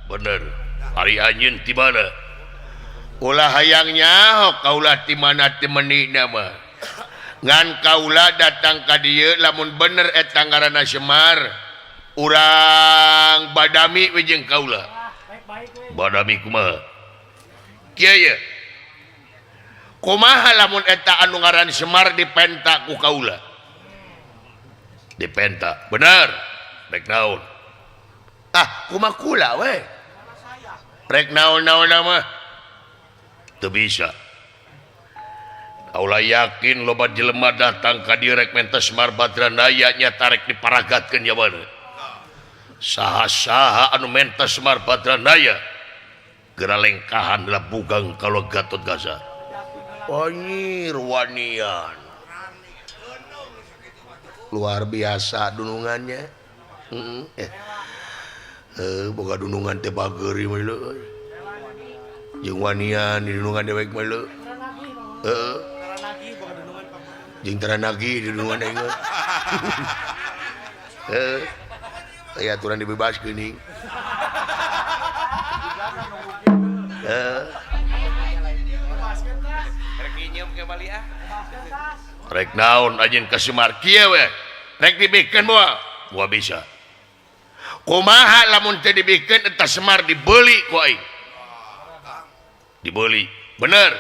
bener hari anjeun di mana ulah hayangnya kaulah di mana temeni nama ngan kaulah datang ka dieu lamun bener eta ngaranna Semar urang badami we jeung kaulah badami kumaha kieu ye kumaha lamun eta anu ngaran Semar dipenta ku kaulah dipenta bener rek naon kumaha kula we rek naon-naon mah teu bisa kaulah yakin loba jelema datang ka dieu rek menta Semar Badranaya nya tarek diparagatkeun jawabanna saha-saha anu menta Semar Badranaya geura lengkahan lah bugang kalau Gatot Kaca Anyir wanian luar biasa dunungannya boga dunungan teh bageri mah leuy jeung wanian di dunungan dewek mah leuy jeung taranagi di dunungan aing mah aya aturan dibebaskeun ning rek naon anjeun ka Semar kieu we rek dibikeun moal bisa kumaha lamun teu dibikeun eta Semar dibeuli ku aing dibeuli bener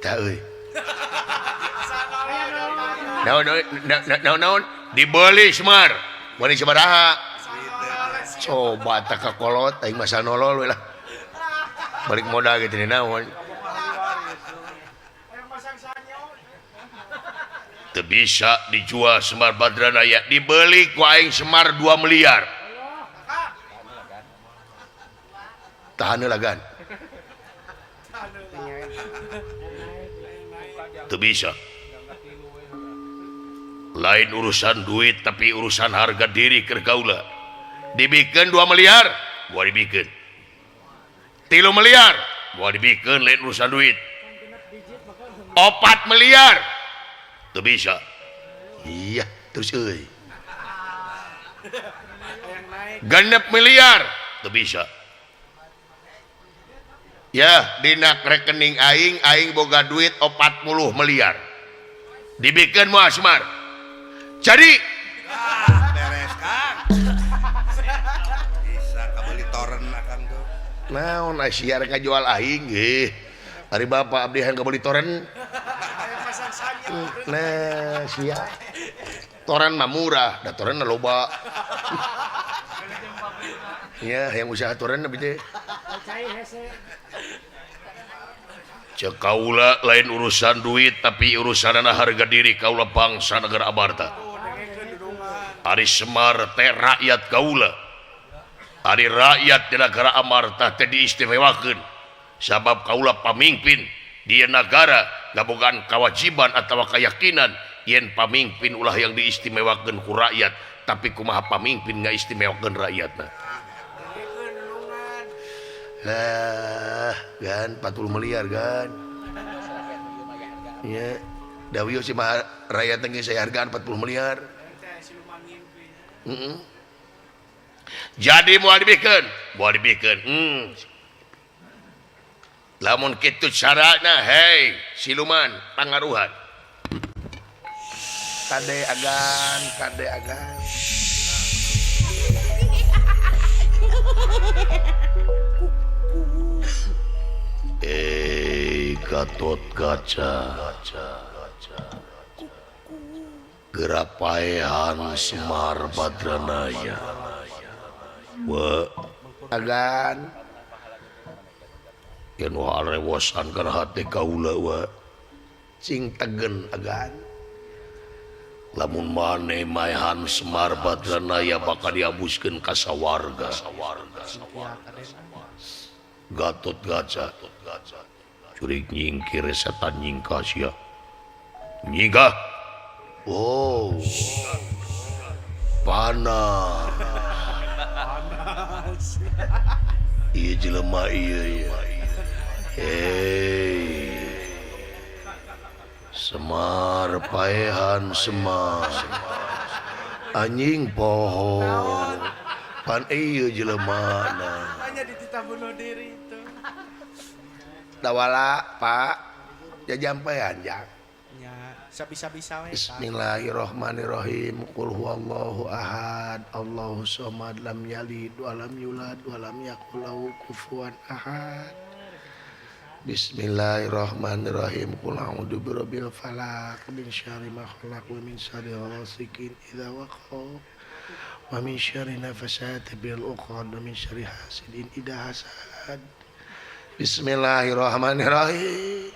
tah euy naon dibeuli Semar wani sabaraha coba tak kakolot aing masa nolol we lah balik modal gitu naon teu bisa dijual Semar Badranaya dibeli ku aing Semar 2 miliar tahan heula gan teu bisa lain urusan duit tapi urusan harga diri keur kaula dibikeun 2 miliar moal dibikeun 3 miliar moal dibikeun lain urusan duit 4 miliar teu bisa iya terus euy 6 miliar teu bisa ya dina rekening aing boga duit 40 miliar dibikeun moal Semar jadi beres Kang bisa kabeli toren akan tuh naon asiar ngajual aing ge ari bapak abdi hayang kabeli toren nah sia toren mah murah da toren loba ya yang usaha toren abdi teh cek kaula lain urusan duit tapi urusanana harga diri kaula bangsa negara abarta ari Semar teh rakyat kaula ari rakyat di negara amarta teh diistimewakeun sabab kaula pamimpin di negara gabogaan kewajiban atau keyakinan yen pamimpin ulah yang diistimewakeun ku rakyat tapi kumaha pamimpin ngaistimewakeun rakyatna lah gan 40 miliar gan ya Dawio si mah rakyat teh saya hargaan 40 miliar jadi moal dibikeun lamun kitu carana hei siluman pangaruhan kade agan Gatot Kaca gerapaehan Semar Badranaya agan yen warewosan kana hate kaula wa cing tegen agan lamun maneh maehan Semar Badranaya bakal diabuskeun ka sawarga Gatot Kaca curig nyingkir setan nyingka sia nyingka oh panas iya jelema iya hei Semar paehan Semar anjing poho pan ieu jelemana hanya dititah bunuh diri itu. dawala Pak jajampean jak Ya, sabisa-bisa we. Pak. Bismillahirrahmanirrahim qul huwallahu ahad Allahus samad lam yalid wa lam yulad wa lam yakul lahu kufuwan ahad Bismillahirrahmanirrahim qul a'udzu birabbil falaq min syarri ma khalaq wa min syarri ghasikin idza waqab wa min syarri nafasati bil 'uqad wa min syarri hasidin idza hasad Bismillahirrahmanirrahim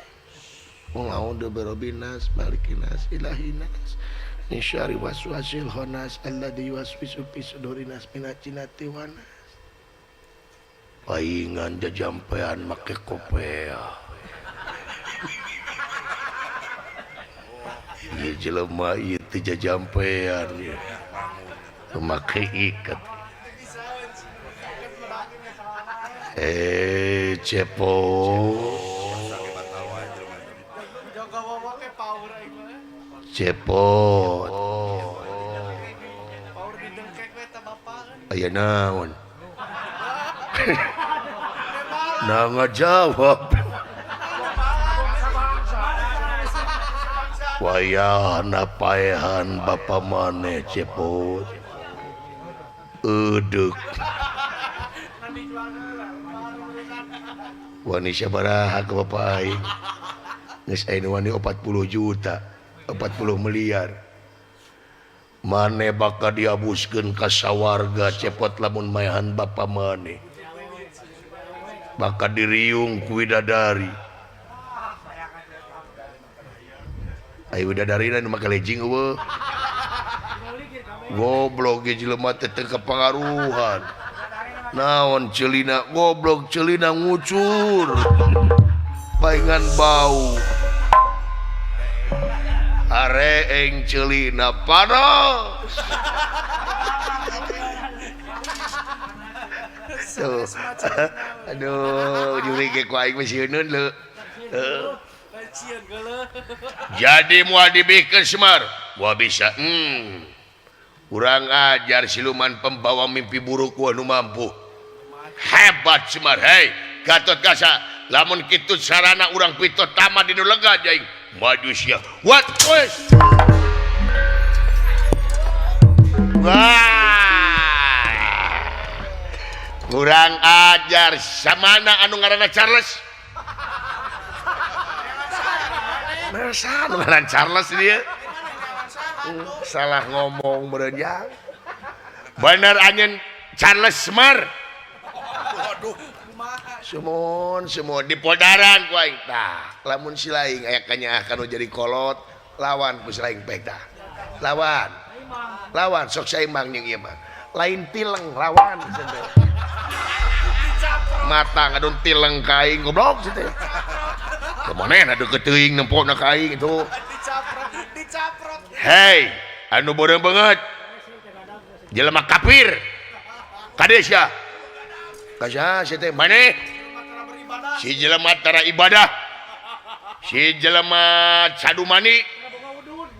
qul a'udzu birabbin nas malikin nas ilahin nas min syarri waswasil khannas alladzi yuwaswisu fi sudurin nas minal jinnati wan nas paingan jajampean make kopea ieu jelema ieu teh jajampean make iket cepo Jaga wawa ke power aing mah. cepot Power didengkek we ta bapak. aya naon nah ngajawab wayahna paehan bapa maneh cepot eudek wani sabaraha ke bapak aing geus aing wani 40 juta 40 miliar maneh bakal diabuskeun ka sawarga cepot lamun maehan bapa maneh bakal diriung ku widadari aya widadarina nu make lejing eueuh goblok ge jelema teh teu kapangaruhan naon ceulina goblok ceulina ngucur paingan bau areeng ceulina panos tuh aduh juri ge ku aing masih sieunun leu Cieun geuleuh. jadi moal dibikeun Semar moal bisa urang ajar siluman pembawa mimpi buruk ku anu mampu hebat Semar hei Gatot Kaca lamun kitu sarana urang pito tamat dinu lega aing maju sia what wes wah kurang ajar samana anu ngaranna Charles masa anu ngaranna Charles dia salah ngomong berenjang bener anyen Charles Semar Semon di podaran ku aing tah lamun si laing aya kanyaah kanu jadi kolot lawan ku si laing pek tah lawan sok saimbang jeung ieu mah lain tileng lawan cenah mata ngadon tileng ka aing goblok cenah kemaneh adu keteuing nempona ka aing itu Dicaprot. hei anu boreung banget jelema kafir kade sia kaca sia teh maneh si jelema tara ibadah si jelema cadumani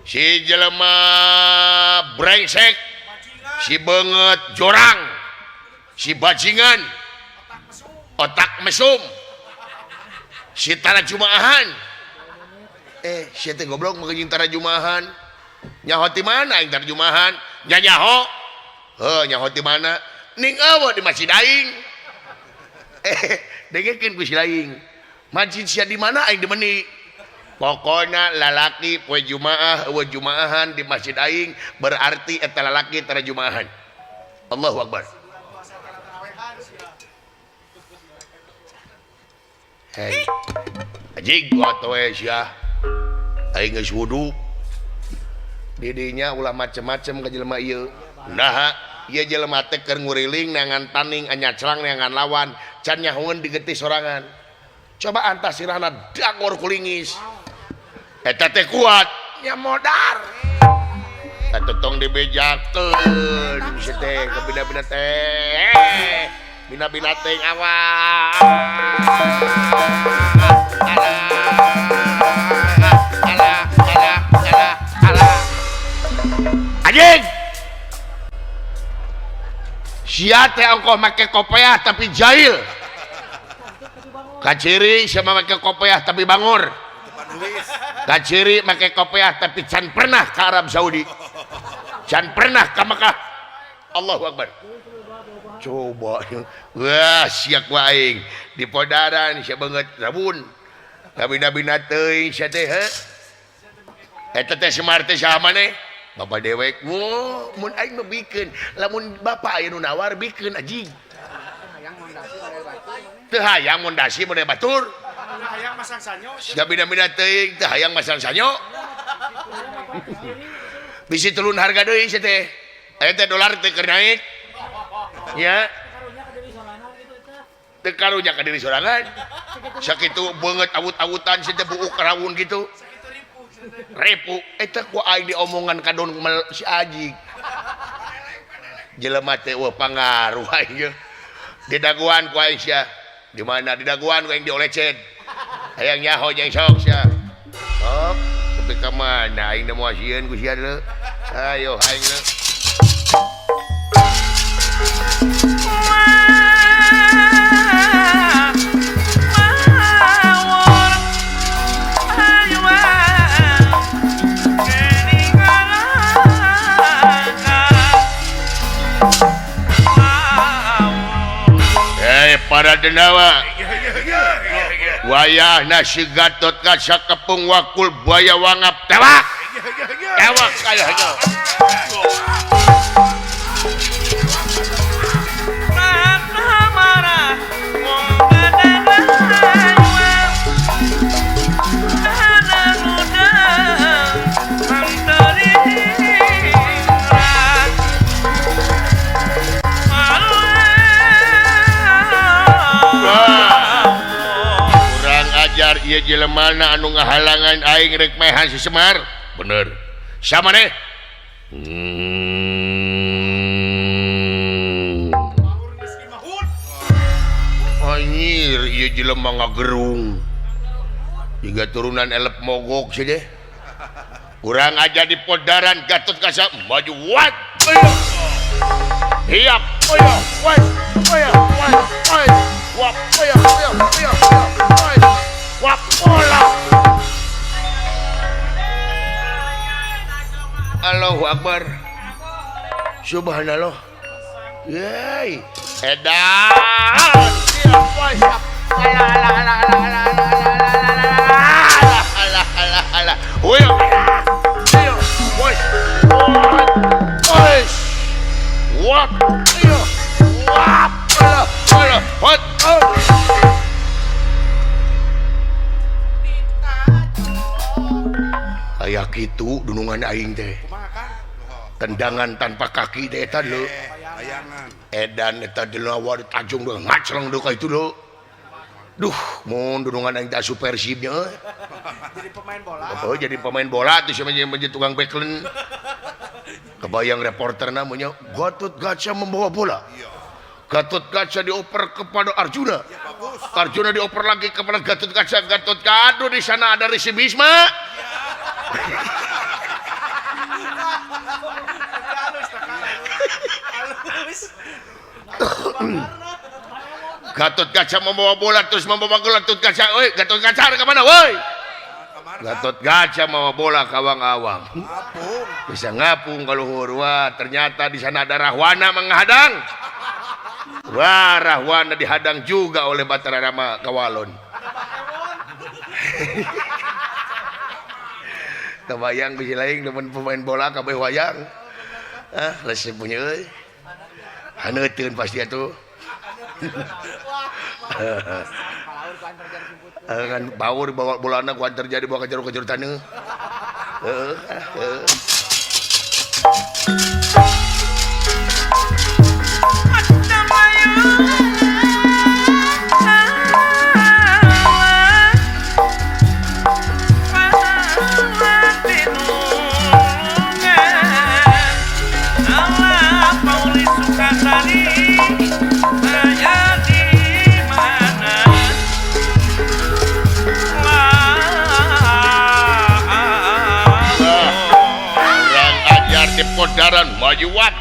si jelema brengsek si beungeut jorang si bajingan otak mesum si tara jumaahan si teh goblok make jeung tara jumaahan nyaho ti mana aing tara jumaahan nyaho nyaho ti mana ning eueuh di masjid aing dengekeun ku si laing masjid sia di mana aing dimeni pokona lalaki poe jumaah eueuh jumaahan di masjid aing berarti eta lalaki tara jumaahan Allahu akbar hei anjing gua atoe sia aing geus wudu didinya ulah macem-macem ka jelema ieu nah ieu jelema teh keur nguriling neangan tanding anyaclang neangan lawan can nyahoeun digetih sorangan coba antas sirahna dagor kulingis eta teh kuat nya modar eta tong dibejakeun si teh ka bina-bina teh bina-bina teh awas alah anjing sia teh ongkoh make kopiah tapi jahil. Kaciri sia make kopiah tapi bangor. Panulis. Kaciri make kopiah tapi can pernah ke Arab Saudi. Can pernah ke Mekah. Allahu Akbar. Coba. Wah, siak waing di podaran sia banget rabun. Kabina-bina teuing sia teh heuh. Eta teh Semar teh saha maneh? Bapak dewek. Wo, mun aing mah bikeun. Lamun bapak aya nu nawar bikeun anjing. Teu hayang mondasi mode batur. Hayang masang sanyo. Kabina-bina teuing teu hayang masang sanyo. Bisi telun harga deui sia teh. Aya teh dolar teh keur naik. Ya. Teu karunya ka diri sorangan. Sakitu beungeut awut-awutan sia teh buuk rawun kitu. Repu eta ku aing diomongan kadon si Aji. Jelema teh wah pangaruh aing. Di daguan ku aing sia. Di mana di daguan ku aing diolecet. Hayang nyaho jeung sok sia. Sok, tapi ka mana aing da moal sieun ku sia deuleu. Ayo aing deuleu. Para denawa wayah nasi Gatot Kaca kepung wakul buaya wangap tewak kayaknya ieu jelemana anu ngahalangan aing rek mehan si Semar. Bener. Sama nih. Anjir, ieu jelema ngagerung. Tiga turunan elep mogok sih deh. Urang aja di podaran Gatot Kaca maju wat. Hiap, wap, wap bola. Allahu Akbar. Subhanallah. Yeay. Edan. Alah. Aya kitu dunungan aing teh. Tendangan tanpa kaki teh eta leuh. Bayangan. Edan eta delawar tajung deui ngacleng deui ka itu leuh. Duh, mun dunungan aing teh super Persibnya. Jadi pemain bola. Oh, jadi pemain bola tuh sama menjadi tukang backline. Kebayang reporterna namanya Gatot Kaca membawa bola. Gatot Kaca dioper kepada Arjuna. Arjuna dioper lagi kepada Gatot Kaca. Gatot Kaca di sana ada Resi Bisma. Gatot Kaca membawa bola terus membawa gol. Gatot Kaca, woi Gatot Kaca ke mana, woi? Gatot Kaca membawa bola ke awang-awang. Bisa ngapung kalau hurwa. Ternyata di sana ada Rahwana menghadang. Wah, Rahwana dihadang juga oleh Batara Rama Kawalon. Kebayang bisa lain dengan pemain bola kabeh wayang. Ah, resep punya euy. Haneuteun pasti atuh. Kan baur bawa bolana ku terjadi bawa kejar-kejar taneuh. Podaran majuan.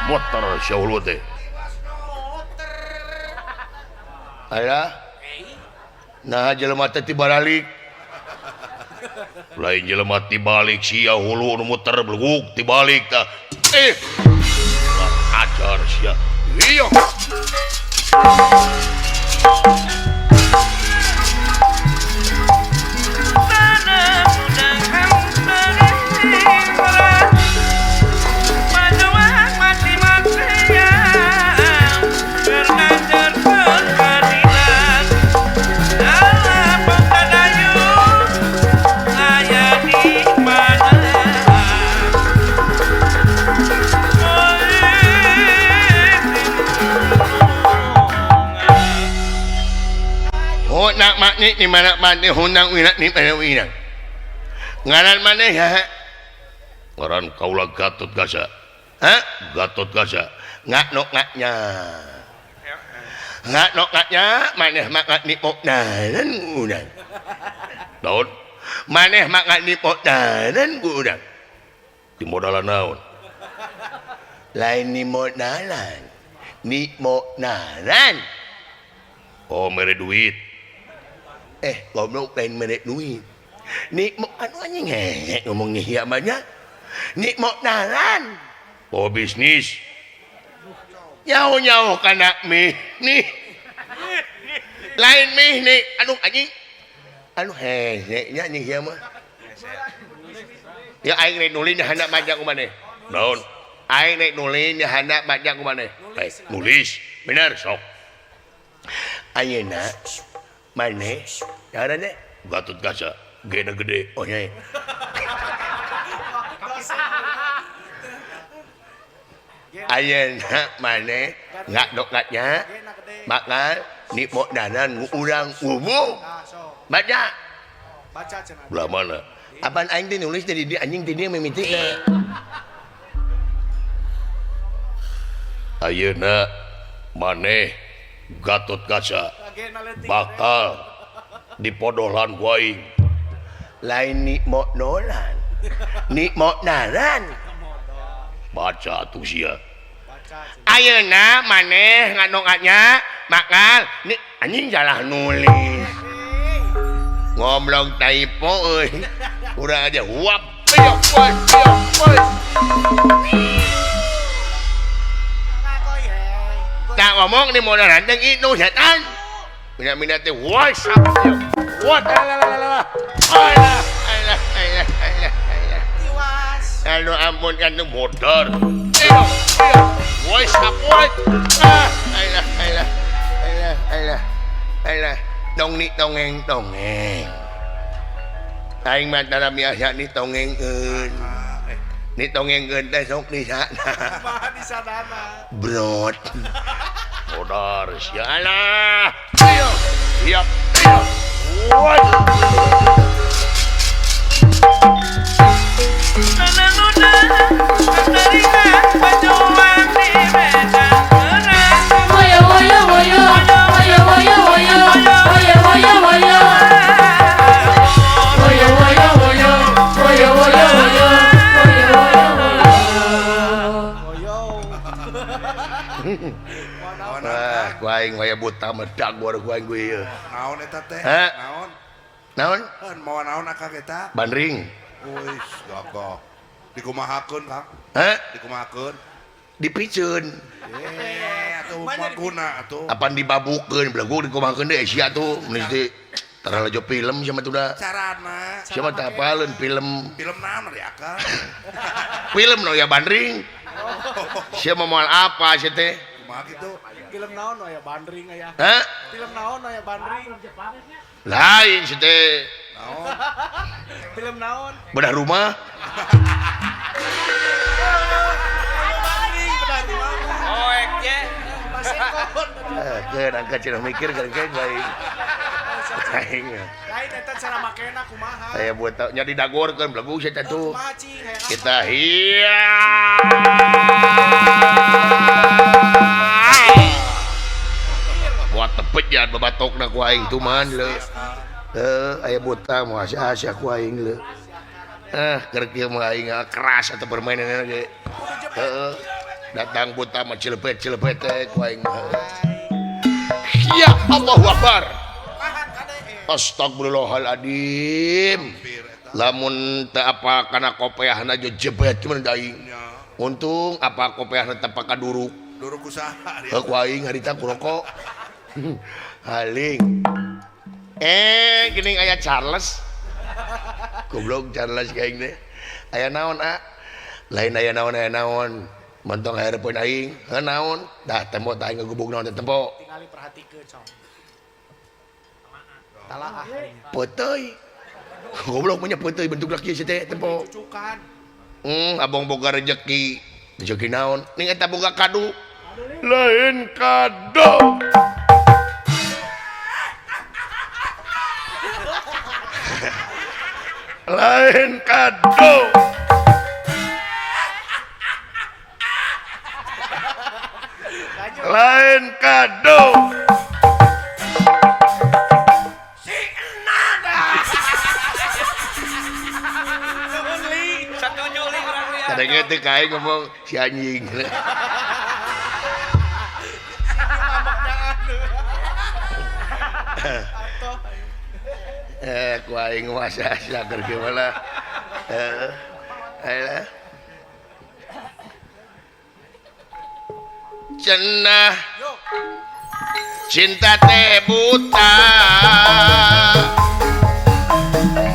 motor syahulu teh aya nah jelema teh tibalik lain jelema tibalik sia hulu nu muter bluguk tibalik tah ajar sia iya nak makni ni mana mani hunang winak ni mana winang ngaran mana ya ngaran kaula Gatot Kaca Gatot Kaca ngak ngaknya maneh mak ni poknaran udang naon maneh mak ni poknaran udang di modalan naon lain ni modalan ni modalan oh mere duit goblok lain merek duit nik mau anu anjing ngomong nihya banyak nik mau naran oh bisnis nyaho kana mih nih lain mih nih anu anjing anu nya nihya mah ya aing rek nulin hendak baca ku maneh naon aing rek nulin hendak baca ku maneh nulis bener sok ayeuna maneh caranya Gatot Kaca gede oh nyai ayeuna maneh ngaknya bakal nipo danan urang umum baca cenah belah mana apaan aing teh nulis dari dia anjing teh dia mimitikna ayeuna maneh Gatot Kaca bakal dipodolan ku aing lain ni mo nolan ni mo naran baca tuh sia ayeuna maneh nganonganya bakal ni anjing salah nulis ngomong typo euy urang aja huap piok tak ngomong di modal ranteng itu setan minat teh woi sapnya what alah anu ampun kan motor woi sapot alah dongeng aing mah dalam biasa ni tongengeun ni tongengeun teh sok di sana di sadana brot modar sia alah siap woi aing waya buta medak gua aing gue ieu. Naon eta teh? Naon? Naon? Moal naon akang eta? Bandring. Wis, gagah. Dikumahakeun, Kang? Dikumahakeun. Dipiceun. Atuh maguna atuh. Apaan dibabukeun belagu dikumahakeun deui sia tuh mesti taralajo film sama tuh da. Carana. Siapa teh apaleun film. Film naon ari akang? Film no ya Bandring. Siapa moal apa sia teh? Kumaha kitu? Film naon aya Bandring aya. Film naon aya Bandring. Lain si teh. Naon? Film naon? Bedah rumah. Oek ye. Pasekon. Keun angkat cenah mikir kan baik. Aing. Lain eta cara makena kumaha? Saya buat tahu nya didagorkeun belagu sia teh tuh. Macing aya. Kita hiya. Buat tepet jangan babatokna ku aing tuman le. Aya buta mah asa ku aing le. Keur kieu mah aing keras atau permainan ge. Datang buta mah cilepet teh ku aing mah. Ya Allahu Akbar. Astagfirullahaladzim. Lamun teu apa kana kopeahna jo jebet cuman aing. Untung apa kopeahna teu paka duruk. Duruk usaha dia. Ku aing harita ku rokok. Haling. Geuning aya Charles. Goblok Charles ka aing teh. Aya naon lain aya naon. Mentong hareupeun aing. Naon? Dah tempo tah aing ngagubuk naon teh tempo. Tingali perhatikeun sok. Talaah. Peuteui. Goblok punya peuteui bentuk laki teh tempo. Cucukan. Abang boga rezeki. Rezeki naon? Ning eta boga kado. Lain kado. Lain kado. Lain kado. Kadang teh kae ngomong si anjing. Ku aing masa keur kieu mah. Ayolah. Cenah cinta teh buta.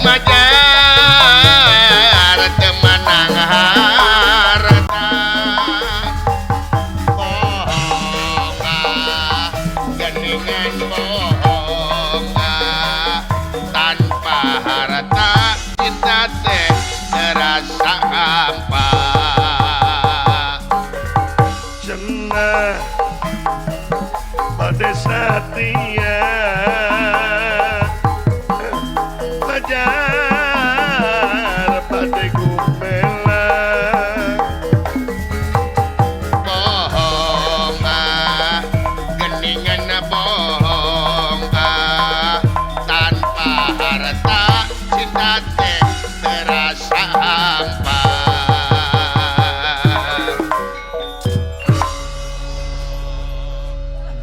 Majar teu manang harta. Bohong geningan bohong tanpa harta cinta teh terasa hampa. Cenah pada satria Bajar pada gumela. Bohong geningan bohong tanpa harta cinta teh terasa hampa.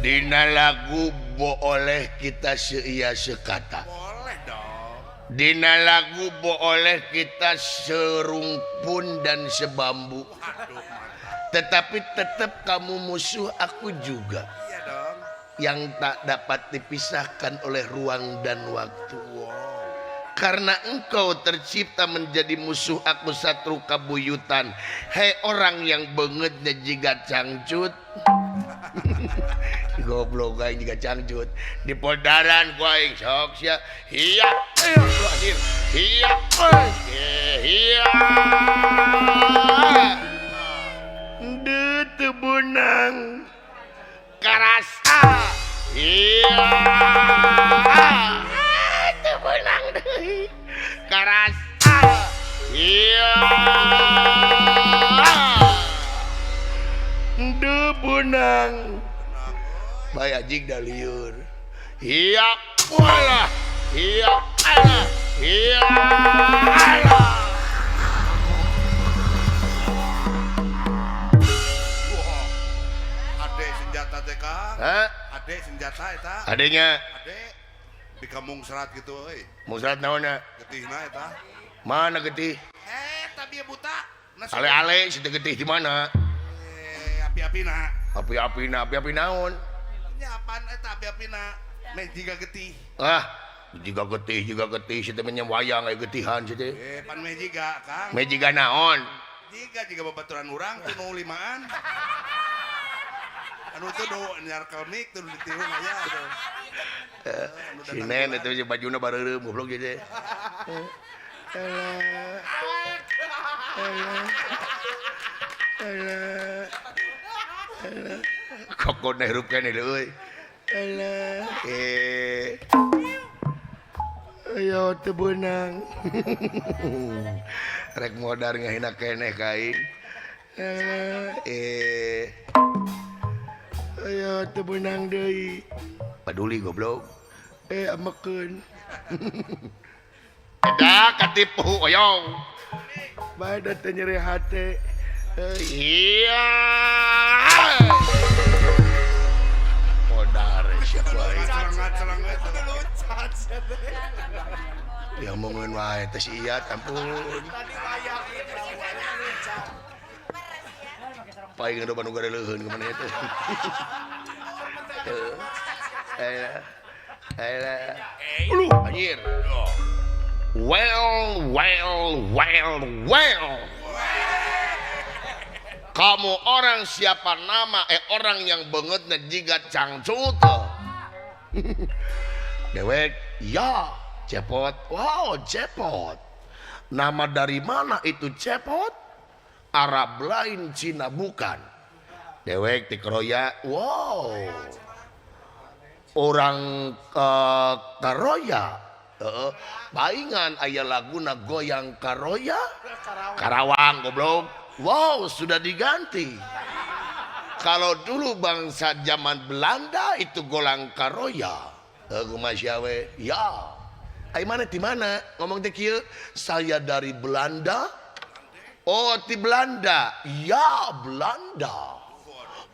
Dina lagu boleh kita seiya sekata. Boleh dong. Dina lagu boleh kita serumpun dan sebambu. Tetapi tetap kamu musuh aku juga. Iya dong. Yang tak dapat dipisahkan oleh ruang dan waktu. Wow. Karena engkau tercipta menjadi musuh aku satru kabuyutan. Hei orang yang bengetnya jika cangcut. Goblok aing juga cangcut di poldaran ku aing sok sia hiya hadir hiya hiya teu beunang karasa hiya teu beunang deui karasa hiya teu beunang bae anjing da lieur. Iya wala. Iya ala. Iya ala. Wah. Ade senjata teh Kang. Ade senjata eta. Adenya Ade di kampung serat gitu euy. musrat naonna? Getihna eta. Mana getih? Eta bieu buta. Ale-ale situ getih di mana? Api-apina. Api-api naon? Apaan eta api-apina meh jiga getih. Juga getih situ menya wayang aya getihan situ. Pan meh jiga Kang. Meh jiga naon? Jiga babaturan urang teu nu limaan. Anu teu do nyar kelmik teu ditiru aya tuh. Sinen eta bajuna bareureum goblok jadi. Alah. Kokon hirup kene lho euy. Alah. Ayo teu beunang. Rek modar ngahina keneh ka aing. Alah. Ayo teu beunang deui. Peduli goblok. Amekeun. Eda katipu oyong. Bae da teu nyeri hate. Iya. Modar siapa wae. Celangat-celangat. Yang ngomongin wae teh iya ampun. Tadi layak itu loncat. Paling ada Bandung leuheun kemana itu. Lu anjir. Well. Kamu orang siapa nama? Orang yang bangetnya jiga cangcut. Dewek, ya, Cepot. Wow, Cepot. Nama dari mana itu Cepot? Arab lain, Cina bukan. Dewek dikeroya. Wow. Orang Karoya. Paingan aya laguna goyang Karoya. Karawang goblok. Wow, sudah diganti. Kalau dulu bangsa zaman Belanda itu golang Karoya. Masyawe. Ya. Ai mana di mana? Ngomong teh kieu, saya dari Belanda. Oh, di Belanda. Ya, Belanda.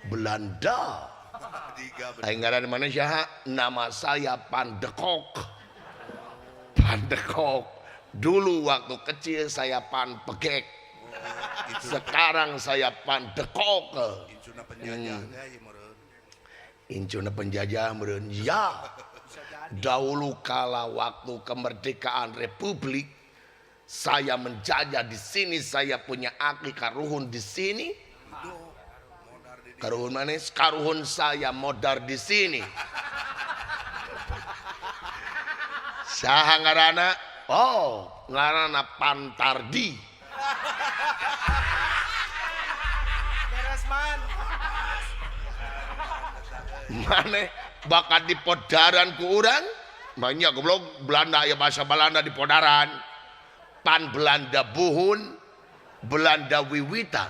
Belanda. Ai ngaran mana syaha? Nama saya Pandekok. Pandekok. Dulu waktu kecil saya Panpegek. Sekarang saya Pandekok. Incuna penjajah ya meureun. Incuna penjajah meureun. Ya. Dahulu kala waktu kemerdekaan Republik, saya menjajah di sini, saya punya akli karuhun di sini. Karuhun manis, karuhun saya modar di sini. Saha ngaranna? Oh, ngaranna Pantardi. Beres man. Mane bakat di podaran ku urang? Banyak goblok, Belanda ya bahasa Belanda di podaran. Pan Belanda buhun, Belanda wiwitan.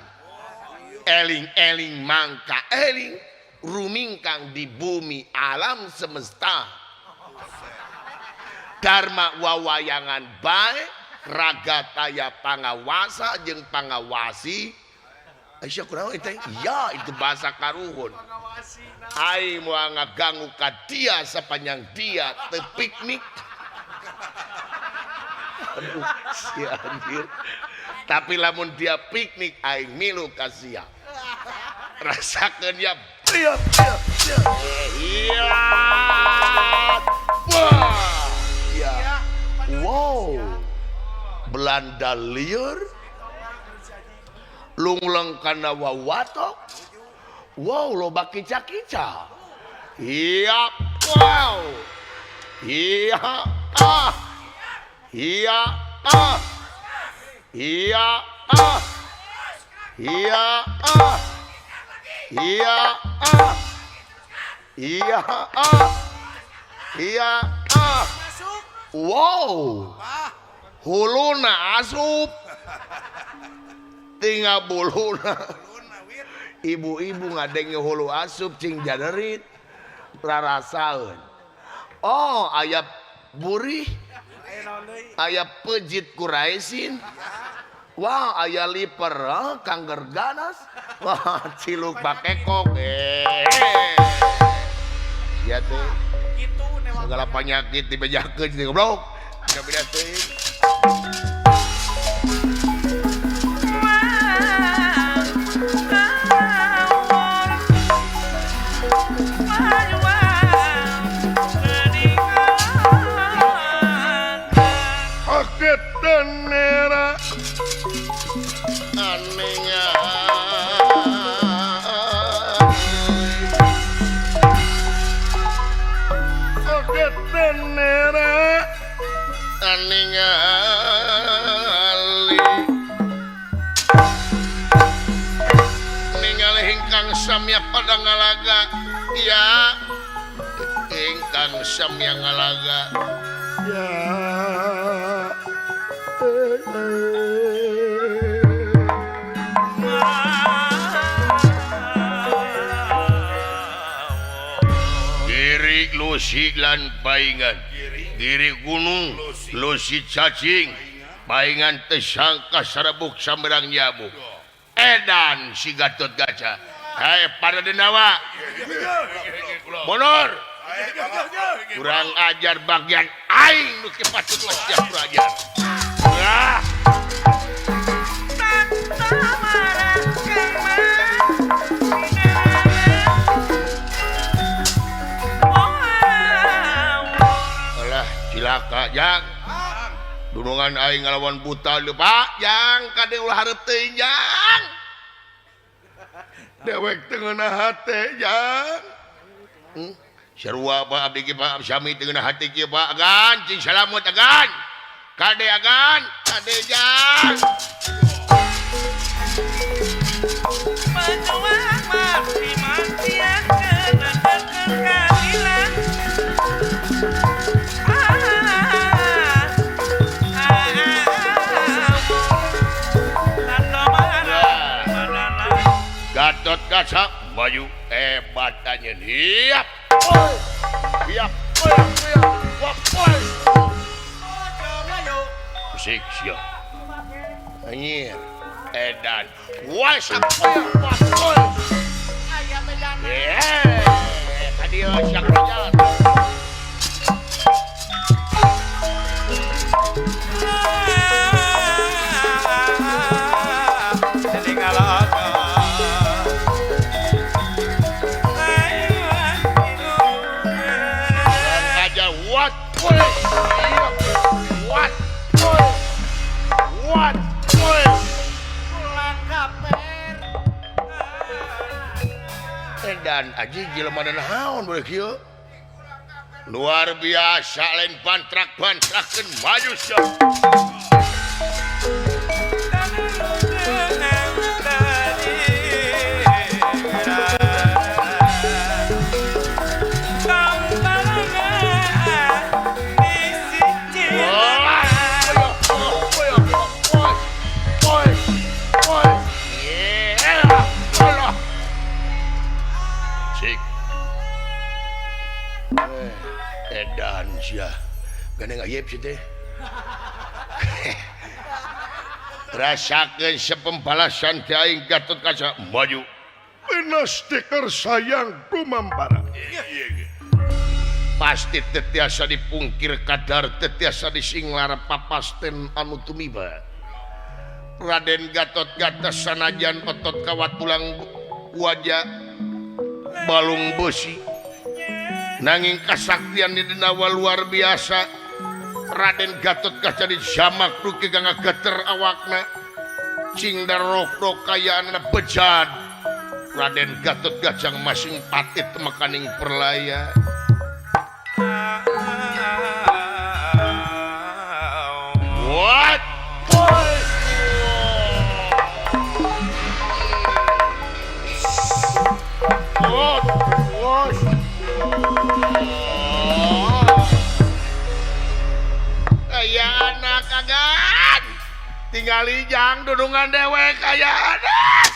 Eling-eling mangka eling, rumingkang di bumi alam semesta. Dharma wawayangan bae, ragataya pangawasa jeung pangawasi. Aisyah kurang itu? Ya, itu bahasa karuhun. Ai moal ngaganggu ka dia sepanjang dia teu piknik. Aduh, si anjir. Tapi lamun dia piknik aing milu ka sia. Rasakeun ya. Iya. Wah. Ya. Wow. Belanda lieur. Lungleng kana wawatok. Wow, loba kica-kica. Iya. Wow. Iya. Iya. Iya. Iya. Iya. Iya. Iya. Wow. Huluna asup. Tinggal buluna. Ibu-ibu ngadenge hulu asup cing jaderit rarasaeun. Oh, aya burih. Aya pejit kuraisin. Wah, aya liper kangger ganas. Wah, ciluk bakekok. Ya teh. Segala penyakit dibejakeun di goblok. Enggak beda teh. Tenera anehnya oke tenera anehnya ningali hingkang samya pada ngalaga ya hingkang samya ngalaga ya diri lu Losi lan paingan Giri gunung Losi cacing paingan tesangka sarebuk samberang nyamuk edan si Gatot Kaca hai pada denawa mundur kurang ajar bagian aing nu patut wajah belajar ah cilaka jang dunungan aing ngalawan buta lho Pak jang kade ulah hareup teuing jang dewek teu ngeunah hate jang sarua Pak abdi ge Pak sami teu ngeunah hate kieu Pak agan cing salamet agan kade jang pejuang mati-matian kena keadilan Gatot Kaca maju hebatannya hiap musik siap anjir edan wasak tadi siap jalan dan aji jelema naon boleh kieu luar biasa lain bantrak-bantrakeun maju siap edan sia gandeng ayep sih teh rasakeun sepempalasan teh aing Gatot Kaca maju benas teker sayang kumampara pasti tetiasa dipungkir kadar tetiasa disinglar papasten anu tumiba Raden Gatot Kaca sanajan otot kawat tulang wajah balung besi nanging kasaktian di denawa luar biasa Raden Gatot Kaca dijamak duki gangga geter awakna cing darok-dok kayaana bejad Raden Gatot Kaca masing patit makaning perlaya what kaya anak agan tinggal ijang dudungan dewek kaya anak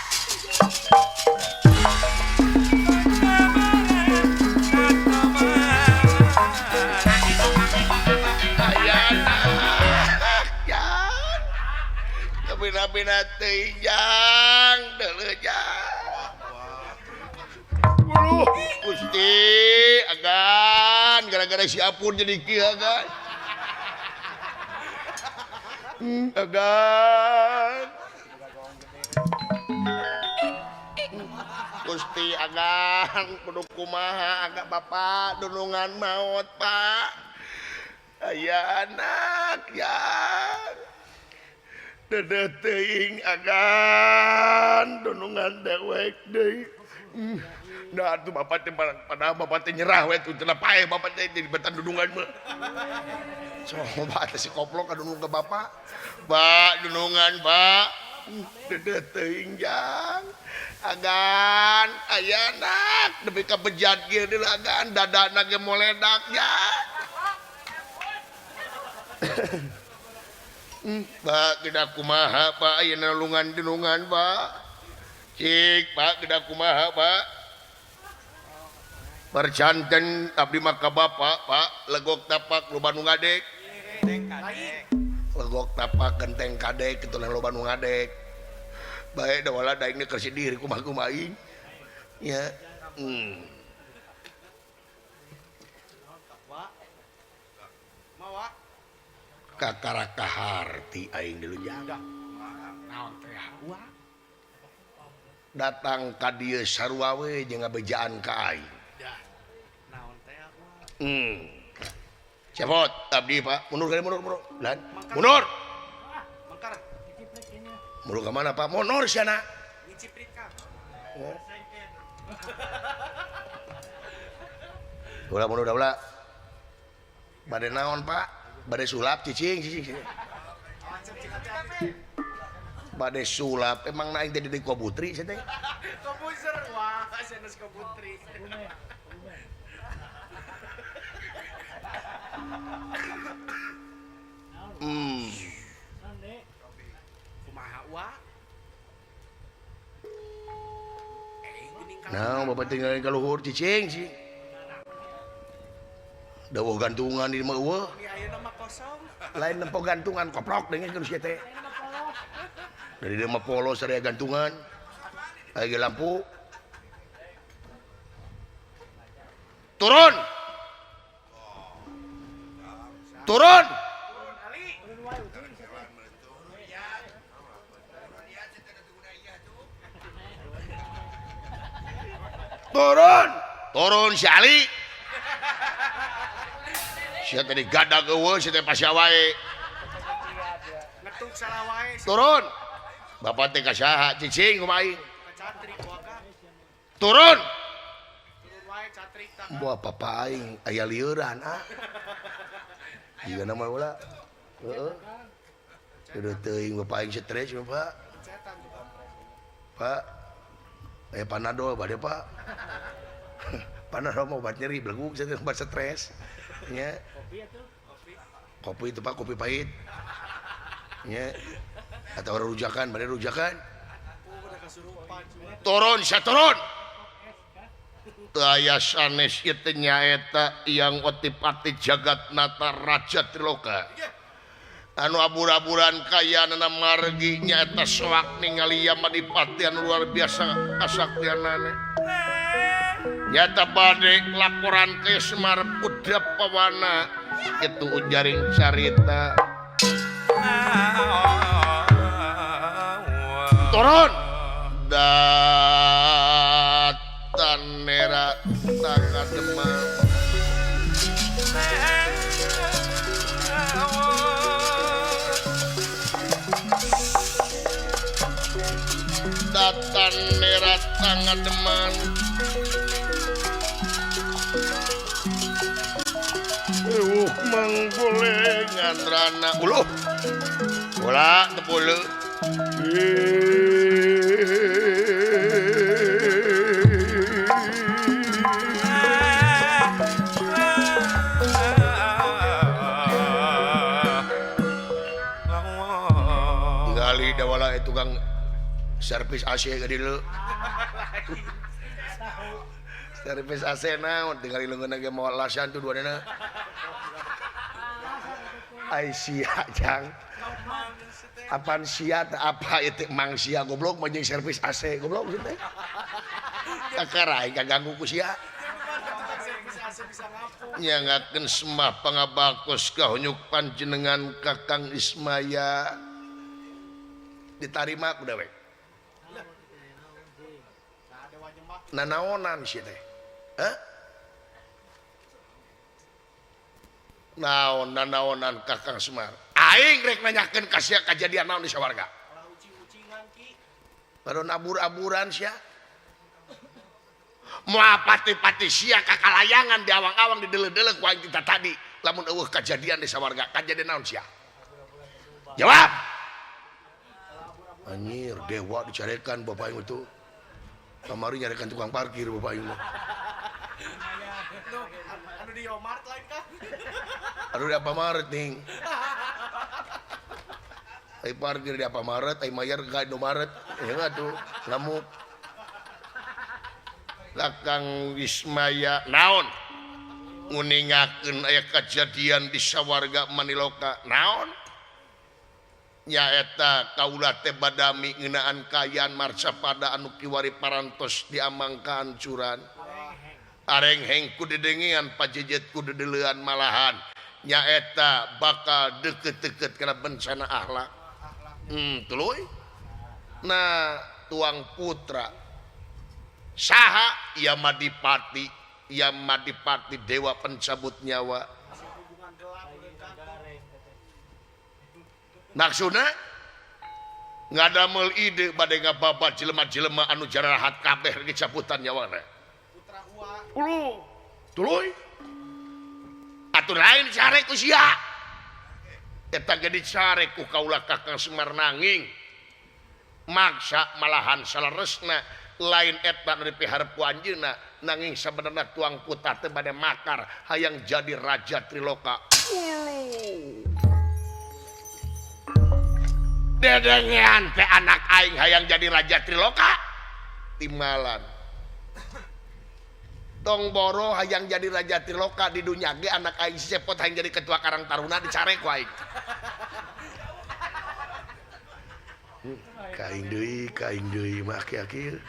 kaya anak jang kebina-bina tijang dulu jang Gusti agan gara-gara si Apur jadi kieu agan agan Gusti agan kudu kumaha agak bapak dunungan maut Pak aya anak ya dedeh teuing agan dunungan dewek deui nah tuh bapak teh pada bapak teh nyerah we tuh cenah paeh bapak teh di betan dudungan mah. Coba teh si koplok ka dudung ke bapak. Pak dudungan, Pak. Dedeh teuing jang. Agan aya anak nepi ka bejat kieu deui agan dadana ge moledak jang. Pak gedak kumaha Pak aya nalungan denungan Pak. Cik Pak gedak kumaha Pak. percanten abdi maka bapak Pak legok tapak loba nu ngadek legok tapak genteng kadek ketulan loba nu ngadek bae da wala daeng keur diri kumaha aing ya kakaraka harti aing dulu jaga naon teh wa datang ka dieu sarua we jeung ngabejaan ka aing naon teh wa Cepot abdi Pak mundur kali mundur lan mundur mangkar mundur ka mana Pak mundur siana ngiciprit ka ulah mundur da ulah bade naon Pak bade sulap cicing bade sulap emang naik tadi di Kobutri saya teh komposer wah sanes ka putri kumaha wa nah bapak tinggalin ka luhur cicing sih dawuh gantungan di mah eueuh di ayeuna mah kosong lain nempo gantungan koplok dengan kan sia teh dari dia mah polos area gantungan lagi lampu turun turun turun si Ali sia tadi gadag eueuh sia teh pasya wae ngetuk salah wae turun bapak teh ka saha cicing kumaha aing cantrik wa ka turun turun wae cantrik tah buah papa aing aya lieuran jiga nama ulah heeh kudu teuing bapak aing stres Pak cetan tuh Pak aya panadol bade Pak panadol mah obat nyeri belegu saya obat stres nya kopi itu Pak kopi pahit nya atau rujakan bade rujakan udah kasurupan turun saya turun aya sanes ieu teh nyaeta yang otipati jagatnata raja triloka anu abur-aburan kayanana margi nyaeta soak ningali Yamadipati anu luar biasa kasaktianana nyata bade laporan ke Semar Putra Pawana itu ujaring carita turun datanera tangademang datanera tangademang manggole ngandrana uluh bola tepulu gali dawala tukang servis AC ka dieu servis AC naon tinggal leungeun ge moal lasan tuh duanana ai sia jang apaan sia apa itu mang sia goblok manjing servis AC goblok teh kakaraing kaganggu ku sia nyangakeun semah pangabakos kahunyuk panjenengan Kakang Ismaya ditarima kuda we nanaonan sia teh naonan Kakang Semar aing rek nanyakeun ka sia kajadian naon di sawarga baru nabur-aburan sia moal pati-pati sia kakalayangan di awang-awang di deuleuh-deuleuh ku aing kita tadi lamun eueuh kajadian di sawarga kajadian naon sia jawab anjir dewa dicarekan bapak aing itu kamari nyarekan tukang parkir bapak aing anu di Yomart lain kah aduh di apa Maret nih ai parkir di apa Maret ai mayar ka Indomaret ya enggak tuh ngamuk Kakang Wismaya naon nguningakeun aya kejadian di sawarga Maniloka naon nyaeta kaula teh badami ngeunaan kayan marca pada anu kiwari parantos diamang kahancuran areng hengku dedengian pajejet ku dedeulean malahan nyaeta bakal deket-deket kana bencana akhlak tuluy nah tuang putra saha ia Madipati dewa pencabut nyawa maksudna ngadamel ide bade ngababat jelema-jelema anu jarahat kabeh ge cabutan nyawana putra uwa tuluy atuh lain care ku sia eta ge dicare ku kaula Kakang Semar nanging maksa malahan salaresna lain eta dari pihak anjeunna nanging sabenerna tuang putra teh bade makar hayang jadi raja Triloka dedengean teh anak aing hayang jadi raja Triloka timalan tong boro hayang jadi raja Triloka di dunya ge anak aing sepot hayang jadi ketua Karang Taruna dicare ku aing kaing deui mah kieu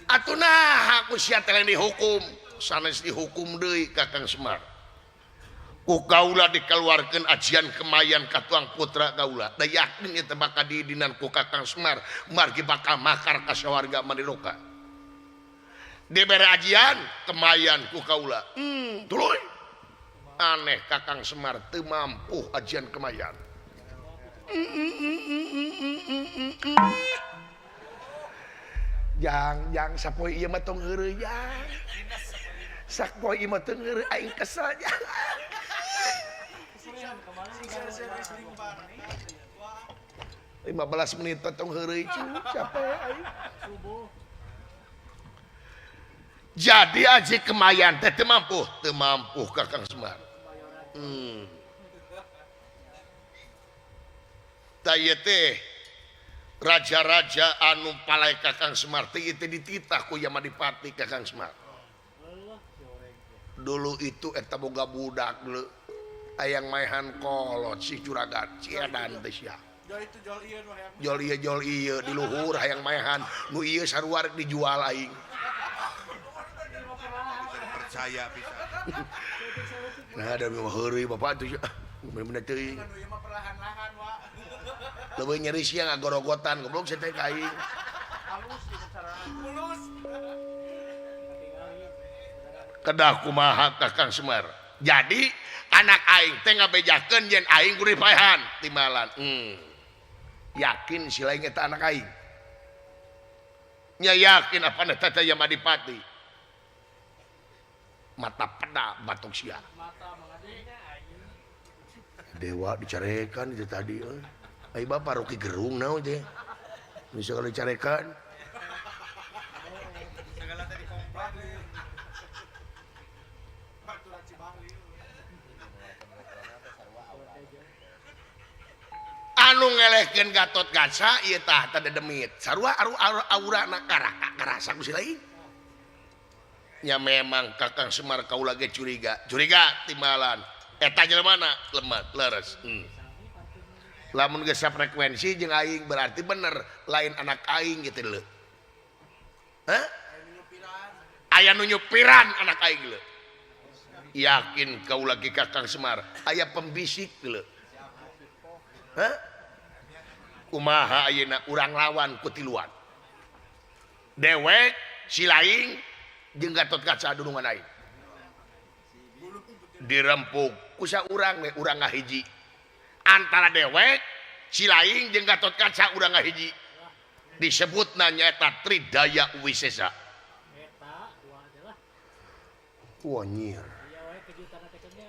atuh nah aku sia teh dihukum sanes dihukum deui Kakang Semar ku kaula dikeluarkeun ajian kemayan ka tuang putra kaula da yakin ieu teh bakal didinan ku Kakang Semar margi bakal makar ka sawarga Maniloka dibere ajian kemayan ku kaula tuluy aneh Kakang Semar teu mampu ajian kemayan Jang sapoe ieu mah tong heureuy jang. Sapoe ieu mah tong heureuy aing kesel jang. Lima 15 menit tong heureuy capek aing. Jadi aji kemayan teh teu mampu Kakang Semar. Taya teh raja-raja anu palai Kakang Semar teh dititah ku Yamadipati Kakang Semar. Dulu itu eta boga budak dulu hayang maehan kolot si Juragan Ciadan teh sia. Jol ieu di luhur hayang maehan nu ieu sarua rek dijual aing. Percaya bisa. Nah ada mah heureuy bapak tuh bener-bener teuing. Leuwih nyeri sia ngagorogotan goblok saya teh ka aing. Kedah kumaha Kakang Semar. Jadi anak aing teh ngabejakeun yen aing kudu dipaehan timalan. Yakin si lain eta anak aing. Nya yakin apana teh Yamadipati. Mata peda batok sia. Dewa dicarekan itu tadi. Ai bapak Roki Gerung naon teh. Bisa kalau dicarekan. Segala tadi komplek. Anu ngelehkeun Gatot Kaca ieu tah teh demit. Sarua aurana karasa ku si lain. Ya memang Kakang Semar kaula ge curiga timbalan. Eta jelemana lemah leres. Lamun geus frekuensi jeung aing berarti bener lain anak aing gitu leuh. Hah? Aya nu nyupiran anak aing leuh. Yakin kaula ge Kakang Semar aya pembisik leuh. Hah? Kumaha ayeuna urang lawan ku tiluan. Dewek si laing jeung Gatot Kaca dunungan aing. Dirempuk ku saurang we urang ngahiji. Antara dewek si laing jeung Gatot Kaca urang ngahiji. Disebutna nyaeta Tridaya Wisesa. Eta dua adalah. Wah nyir. Aya we kejutan teh nya.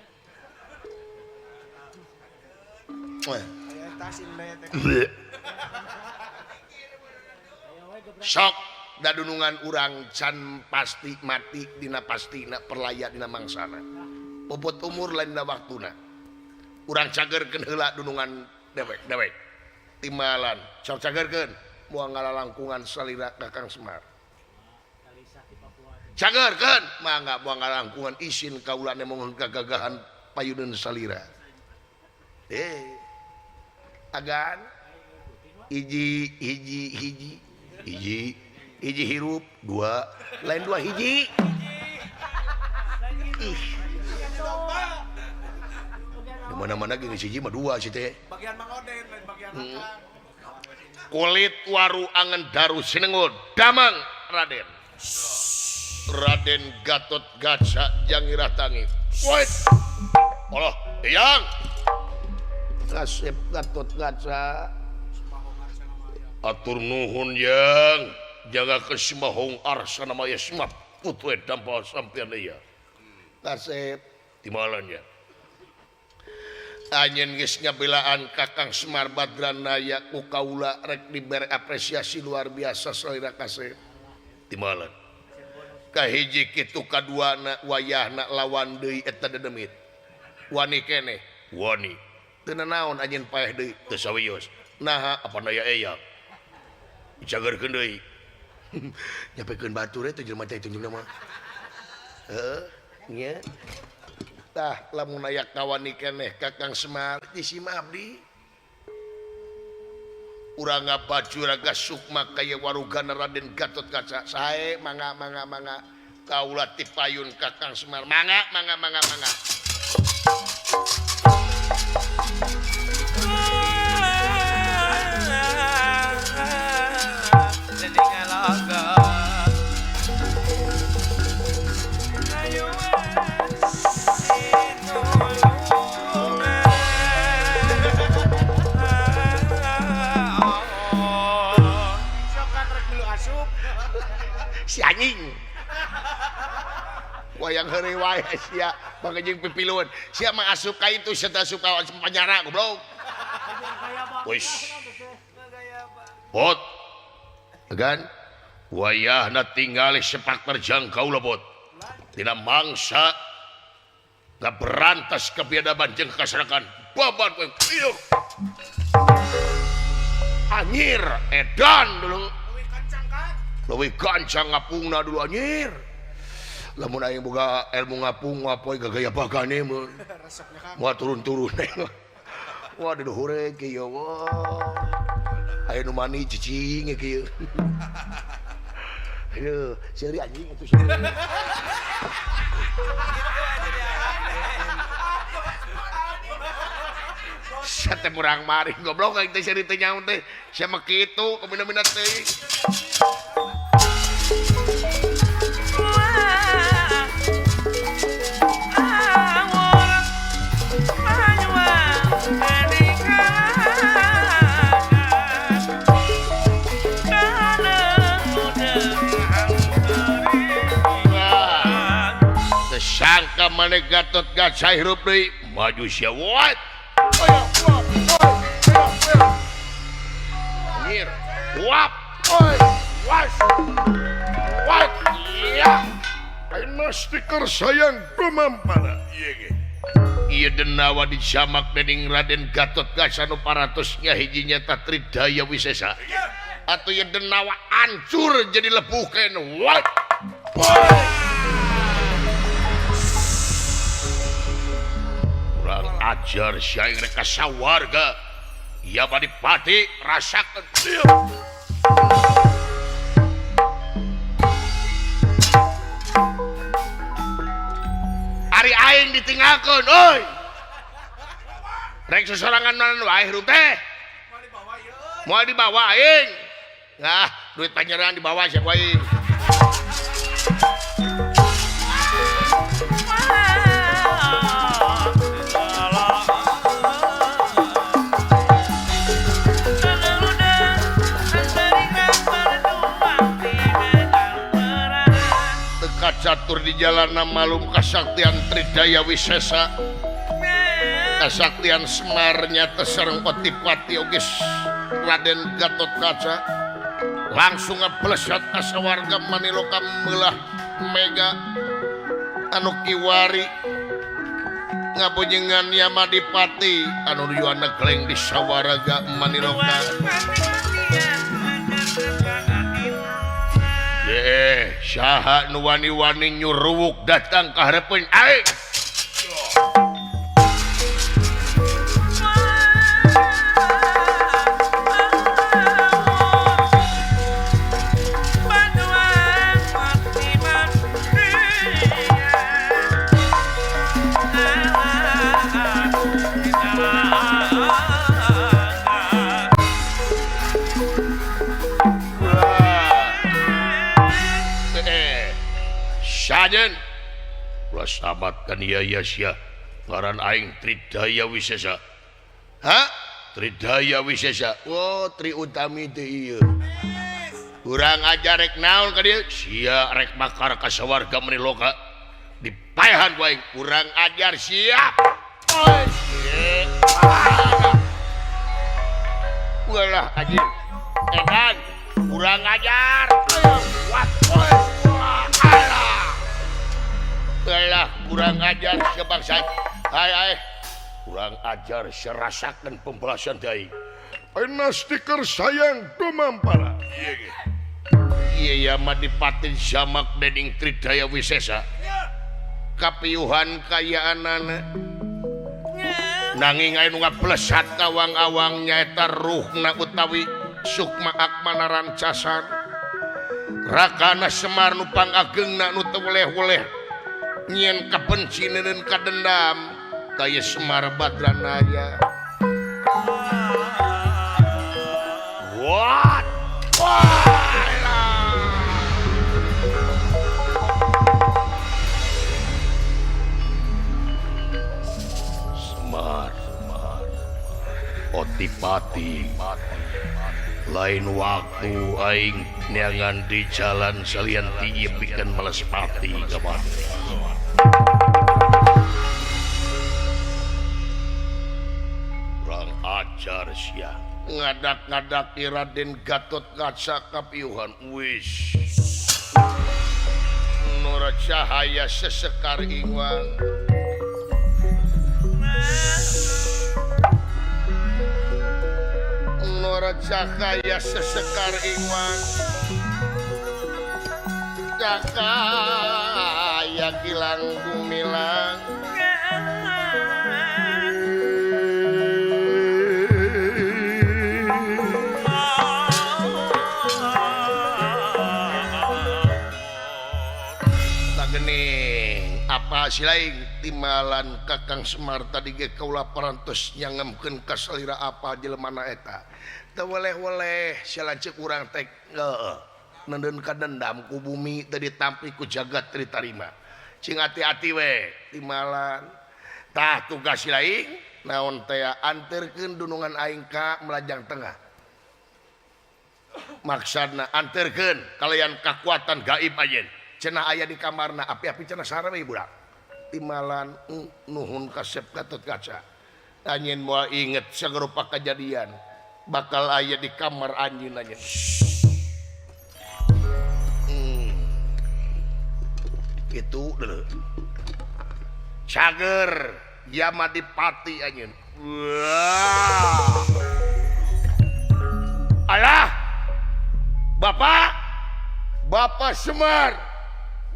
Aya tasin le teh. Sok dadunungan urang can pasti mati dina pastina perlaya dina mangsana. Bobot umur lain dina waktuna. Urang cagerkeun heula dunungan dewek. Timbalan, sok cagerkeun. moal ngalalangkungan salira Kakang Semar. Cagerkeun mangga moal ngalalangkungan isin kaula nemongeun kagagahan payuneun salira. Agan hiji hirup dua lain dua hiji. Di mana-mana gini hiji mah dua sih teh. Bagian Mang Oden lain bagian Akang. Kulit waru angen daru sinengud damang Raden. Raden Gatot Kaca Jangirah Tangi. Wait. Allah, Eyang. Kasep Gatot Kaca. Atur nuhun yang jaga kesimahong arsana maya semap putu dampal sampean ieu. Kasep timalannya. Anyen geus ngabelaan Kakang Semar Badranaya ku kaula rek dibere apresiasi luar biasa salira kasep. Timalan. Kahiji kitu kaduana wayahna lawan deui eta dedemit. Wani keneh, wani. Teu naon anjeun paeh deui teu sawios. Naha apa daya Eyang. Dicagerkeun deui. Nyapekeun batur teh jelema teh tunjungna mah. Heeh, nya. Tah lamun aya kawani keneh Kakang Semar disima abdi. Urang ngabaju raga sukma kaya warugana Raden Gatot Kaca. Sae mangga kaula ti payun Kakang Semar. Mangga. Si anjing wayang heureuy wae sia bangejing pipiluan sia mah asup ka itu sia asup ka penjara goblok. Wis bot kan wayahna tinggali sepak terjang kaula bot tina mangsa ngaberantas kebiadaban jeung kasarakan baban kowe ieu anyir edan dulu leuwih gancang ngapungna dulu anyir. Lamun aing boga ilmu ngapung apoy gagaya bagane mah. Moal turun-turun. Wah di luhur kieu wah. Aya nu mani cicing kieu. Aduh, seuri anjing itu seuri. Sate murang maring goblok aing teh seuri teh nyaun teh. Sia mah kitu kamina-mina teh. Sangka maneh Gatot Kaca hirup deui maju sia what nyir wap was what ya ayeuna stiker sayang pemampana ieu ge ieu denawa dijamak dening Raden Gatot Kaca nu paratosnya hiji nyata Tridaya Wisesa atuh ieu denawa hancur jadi lebuhkeun what ajar syair reka sawarga ia badipati rasakeun ari aing ditinggalkeun euy rek sosorangan naon wae hirup teh moal dibawa aing nah duit panyeran dibawa sia ku aing catur di jalana malum kasaktian Tridaya Wisesa kasaktian Semarnya tesereng otipati ogis Raden Gatot Kaca langsung ngapleset ka sawarga maniloka meulah mega anu kiwari ngabunjengan Yamadipati anu yuana kleng di sawarga maniloka saha nu wani-wani nyuruwuk datang ka hareupeun aing. Sajen ulah sabatkan ieu sia ngaran aing Tridaya Wisesa. Tridaya Wisesa. Oh, Tri Utami teh ieu. Urang ajar rek naon ka dieu? Sia rek makar ka sawarga meni loka. Dipaehan ku aing. Urang ajar siap. Ulah anjing. Edan, urang ajar. Wat. Alah, kurang ajar sebangsa. Hai, kurang ajar serasakan pembalasan dari. Aina stiker sayang dumampara. Iya Madipatin Jamak Dening Tridaya Wisesa. Kapiuhan kayaanana. Nanging anu ngaplesat kawang-awang nyaeta ruhna utawi sukma akmana rancasan. Rakana Semar nu pangageungna nu teu weleh-weleh. Nyen kabenci neun kadendam kaya Semar Badranaya. What? Semar Otipati lain waktu aing neangan di jalan salian tieu pikeun Malespati gaman. Kurang ajar sia ngadak-ngadaki Raden Gatot Kaca kapiuhan wis nur cahaya sesekar ingwang nur cahaya sesekar ingwang cahaya kilang gumilang apa silaing timalan Kakang Semar tadi ge kaula parantos nyangemkeun ka salira apa jelemana eta teu weleh-weleh salanceuk urang teh neundeun ka dendam ku bumi teu ditampi ku jagat teu ditarima cing hati-hati we timalan tah tugas silaing naon teh anterkeun dunungan aing ka Melajang Tengah maksudna anterkeun kalian kekuatan gaib ayeun cenah aya di kamarna api-api cenah sareng budak timalan nuhun kasep Gatot Kaca anjeun moal inget sagerupa kejadian bakal aya di kamar anjeun anjeun itu dulu cager ya Madipati anjeun wah alah Bapak Semar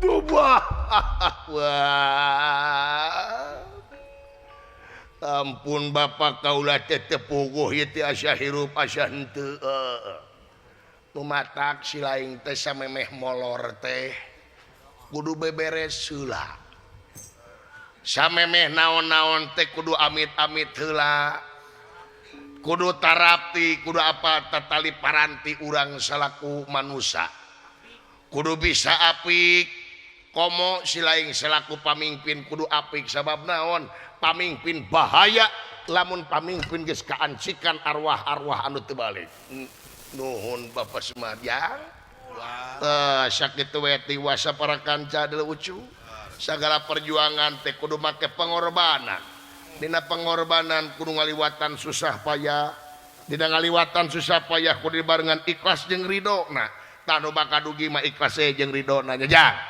Bubah. Wah. Ampun Bapak kaula teh teu puguh ieu teh asa hirup asa henteu. Nu matak silaing teh samemeh molor teh kudu beberes heula. Samemeh naon-naon teh kudu amit-amit heula. Kudu tarapti, kudu apa tatali paranti urang salaku manusia. Kudu bisa apik. Komo silaing selaku pamimpin kudu apik sabab naon pamimpin bahaya lamun pamimpin geus kaancikan arwah-arwah anu teu balik. Nuhun Bapak Semar ya. Sakitu we tiwasa para kanca deuleu ucu. Sagala perjuangan teh kudu make pengorbanan. Dina pengorbanan kudu ngaliwatan susah payah. Dina ngaliwatan susah payah kudu dibarengan ikhlas jeung ridona. Tah nu bakadugi mah ikhlas jeung ridona nya.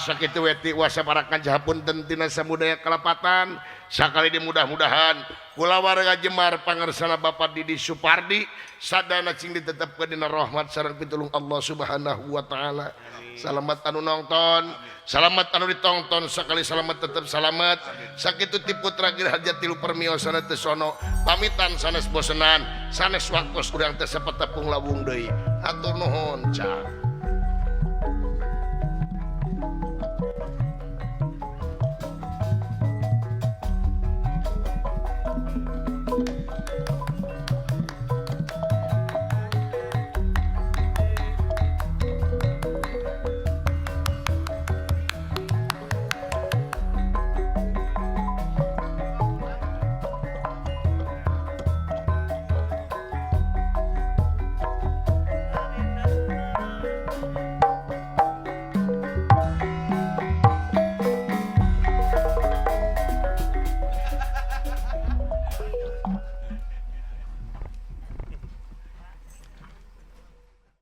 Sakitu weti wasa para kanca hapunten tina samudaya kalapatan sakali dimudah-mudahan kula warga Jemar pangersana Bapak Didi Supardi sadana cing ditetepkeun dina rahmat sareng pitulung Allah Subhanahu wa taala Selamat anu nonton, selamat anu ditonton, sekali selamat tetap selamat. Sakitu ti putra Girahja tilu permiosana teu sono, pamitan sanes bosenan, sanes waktos urang teh sapetepung lawung deui. Hatur nuhun, Cak.